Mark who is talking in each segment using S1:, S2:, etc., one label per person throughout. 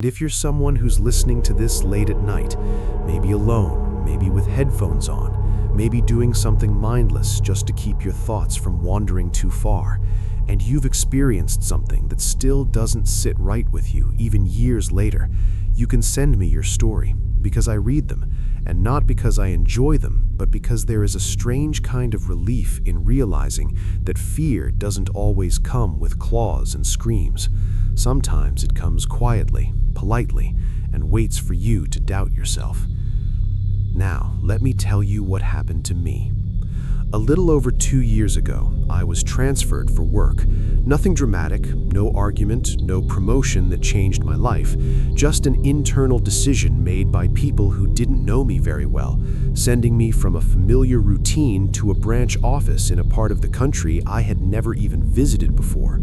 S1: If you're someone who's listening to this late at night, maybe alone, maybe with headphones on, maybe doing something mindless just to keep your thoughts from wandering too far, and you've experienced something that still doesn't sit right with you even years later, you can send me your story, because I read them, and not because I enjoy them, but because there is a strange kind of relief in realizing that fear doesn't always come with claws and screams. Sometimes it comes quietly, politely, and waits for you to doubt yourself. Now, let me tell you what happened to me. A little over 2 years ago, I was transferred for work. Nothing dramatic, no argument, no promotion that changed my life, just an internal decision made by people who didn't know me very well, sending me from a familiar routine to a branch office in a part of the country I had never even visited before.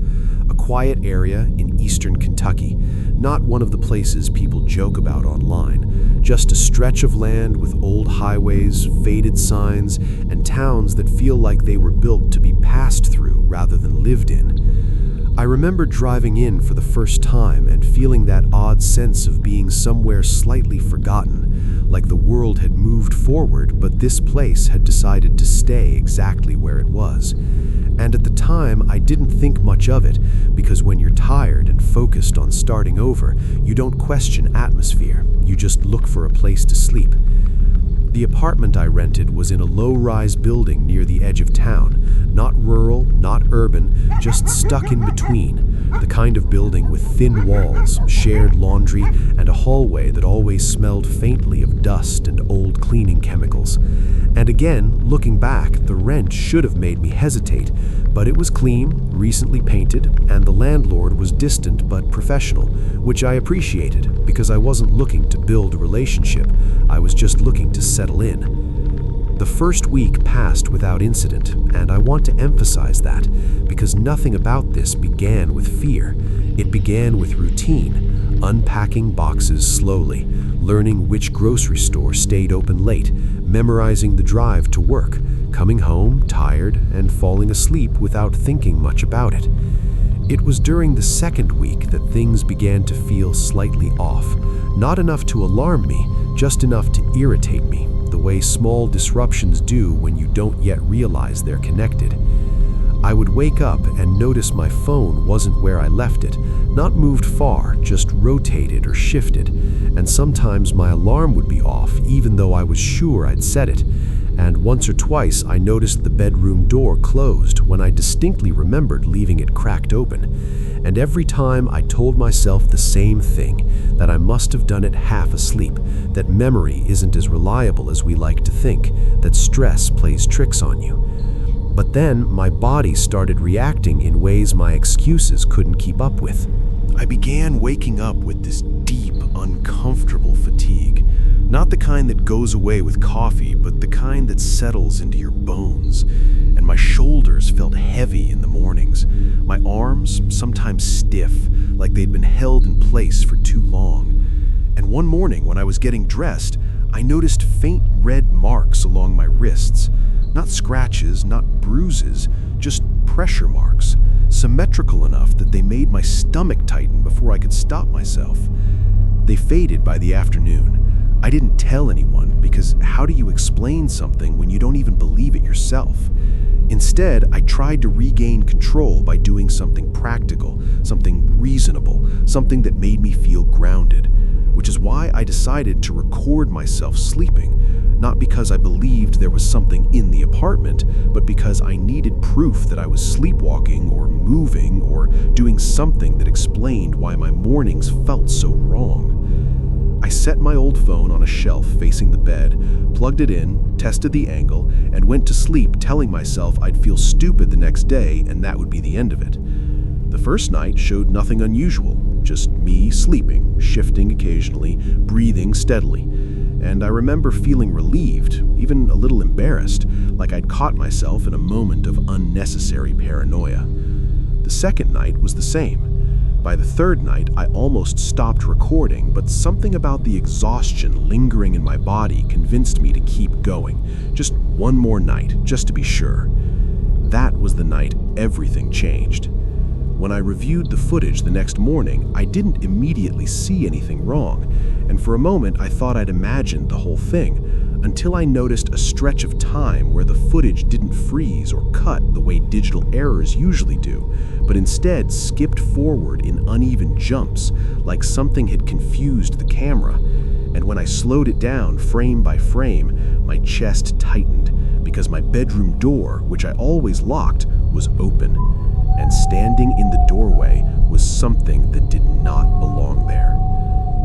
S1: A quiet area in eastern Kentucky, not one of the places people joke about online, just a stretch of land with old highways, faded signs, and towns that feel like they were built to be passed through rather than lived in. I remember driving in for the first time and feeling that odd sense of being somewhere slightly forgotten, like the world had moved forward, but this place had decided to stay exactly where it was. And at the time, I didn't think much of it, because when you're tired and focused on starting over, you don't question atmosphere, you just look for a place to sleep. The apartment I rented was in a low-rise building near the edge of town, not rural, not urban, just stuck in between, the kind of building with thin walls, shared laundry, and a hallway that always smelled faintly of dust and old cleaning chemicals. And again, looking back, the rent should have made me hesitate, but it was clean, recently painted, and the landlord was distant but professional, which I appreciated because I wasn't looking to build a relationship, I was just looking to settle in. The first week passed without incident, and I want to emphasize that because nothing about this began with fear. It began with routine, unpacking boxes slowly, learning which grocery store stayed open late, memorizing the drive to work, coming home tired, and falling asleep without thinking much about it. It was during the second week that things began to feel slightly off, not enough to alarm me, just enough to irritate me, the way small disruptions do when you don't yet realize they're connected. I would wake up and notice my phone wasn't where I left it, not moved far, just rotated or shifted, and sometimes my alarm would be off even though I was sure I'd set it. And once or twice I noticed the bedroom door closed when I distinctly remembered leaving it cracked open. And every time I told myself the same thing, that I must have done it half asleep, that memory isn't as reliable as we like to think, that stress plays tricks on you. But then my body started reacting in ways my excuses couldn't keep up with. I began waking up with this deep, uncomfortable fatigue. Not the kind that goes away with coffee, but the kind that settles into your bones. And my shoulders felt heavy in the mornings. My arms, sometimes stiff, like they'd been held in place for too long. And one morning when I was getting dressed, I noticed faint red marks along my wrists. Not scratches, not bruises, just pressure marks, symmetrical enough that they made my stomach tighten before I could stop myself. They faded by the afternoon. I didn't tell anyone because how do you explain something when you don't even believe it yourself? Instead, I tried to regain control by doing something practical, something reasonable, something that made me feel grounded, which is why I decided to record myself sleeping, not because I believed there was something in the apartment, but because I needed proof that I was sleepwalking or moving or doing something that explained why my mornings felt so wrong. I set my old phone on a shelf facing the bed, plugged it in, tested the angle, and went to sleep telling myself I'd feel stupid the next day and that would be the end of it. The first night showed nothing unusual, just me sleeping, shifting occasionally, breathing steadily. And I remember feeling relieved, even a little embarrassed, like I'd caught myself in a moment of unnecessary paranoia. The second night was the same. By the third night, I almost stopped recording, but something about the exhaustion lingering in my body convinced me to keep going. Just one more night, just to be sure. That was the night everything changed. When I reviewed the footage the next morning, I didn't immediately see anything wrong, and for a moment I thought I'd imagined the whole thing, until I noticed a stretch of time where the footage didn't freeze or cut the way digital errors usually do, but instead skipped forward in uneven jumps, like something had confused the camera. And when I slowed it down frame by frame, my chest tightened, because my bedroom door, which I always locked, was open. And standing in the doorway was something that did not belong there.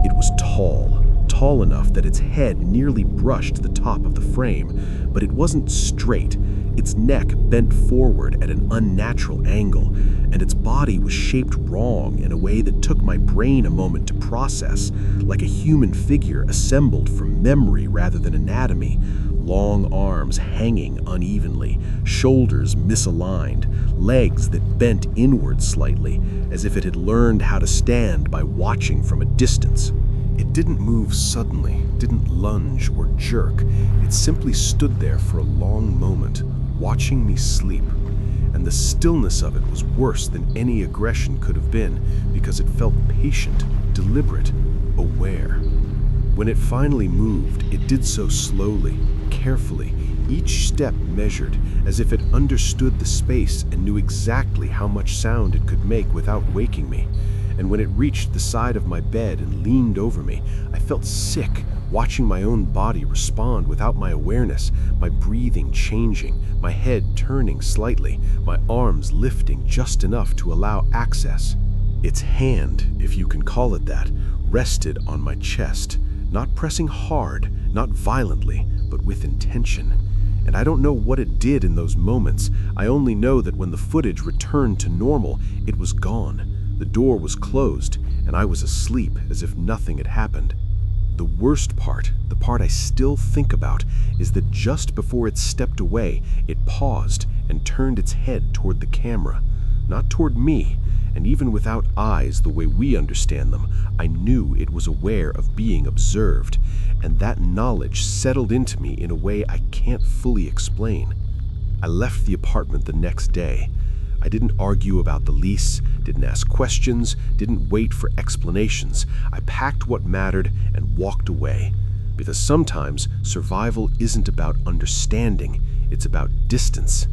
S1: It was tall enough that its head nearly brushed the top of the frame, but it wasn't straight. Its neck bent forward at an unnatural angle, and its body was shaped wrong in a way that took my brain a moment to process, like a human figure assembled from memory rather than anatomy. Long arms hanging unevenly, shoulders misaligned, legs that bent inward slightly, as if it had learned how to stand by watching from a distance. It didn't move suddenly, didn't lunge or jerk. It simply stood there for a long moment, watching me sleep. And the stillness of it was worse than any aggression could have been, because it felt patient, deliberate, aware. When it finally moved, it did so slowly, carefully, each step measured, as if it understood the space and knew exactly how much sound it could make without waking me. And when it reached the side of my bed and leaned over me, I felt sick, watching my own body respond without my awareness, my breathing changing, my head turning slightly, my arms lifting just enough to allow access. Its hand, if you can call it that, rested on my chest, not pressing hard, not violently, but with intention. And I don't know what it did in those moments. I only know that when the footage returned to normal, it was gone. The door was closed, and I was asleep as if nothing had happened. The worst part, the part I still think about, is that just before it stepped away, it paused and turned its head toward the camera, not toward me. And even without eyes the way we understand them, I knew it was aware of being observed, and that knowledge settled into me in a way I can't fully explain. I left the apartment the next day. I didn't argue about the lease, didn't ask questions, didn't wait for explanations. I packed what mattered and walked away. Because sometimes survival isn't about understanding, it's about distance.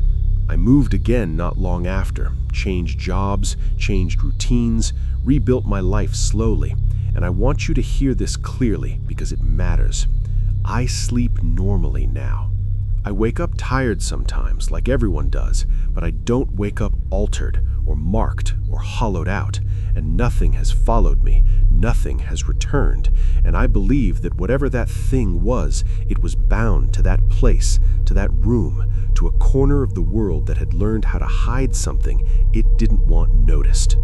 S1: I moved again not long after, changed jobs, changed routines, rebuilt my life slowly. And I want you to hear this clearly because it matters. I sleep normally now. I wake up tired sometimes, like everyone does, but I don't wake up altered or marked or hollowed out, and nothing has followed me, nothing has returned, and I believe that whatever that thing was, it was bound to that place, to that room, to a corner of the world that had learned how to hide something it didn't want noticed.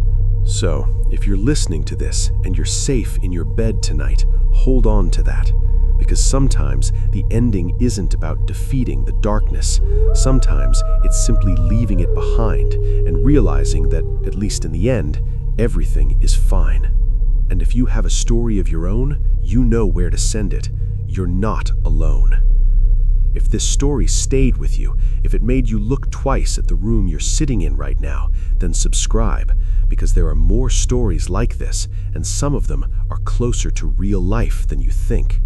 S1: So, if you're listening to this and you're safe in your bed tonight, hold on to that. Because sometimes the ending isn't about defeating the darkness. Sometimes it's simply leaving it behind and realizing that, at least in the end, everything is fine. And if you have a story of your own, you know where to send it. You're not alone. If this story stayed with you, if it made you look twice at the room you're sitting in right now, then subscribe, because there are more stories like this, and some of them are closer to real life than you think.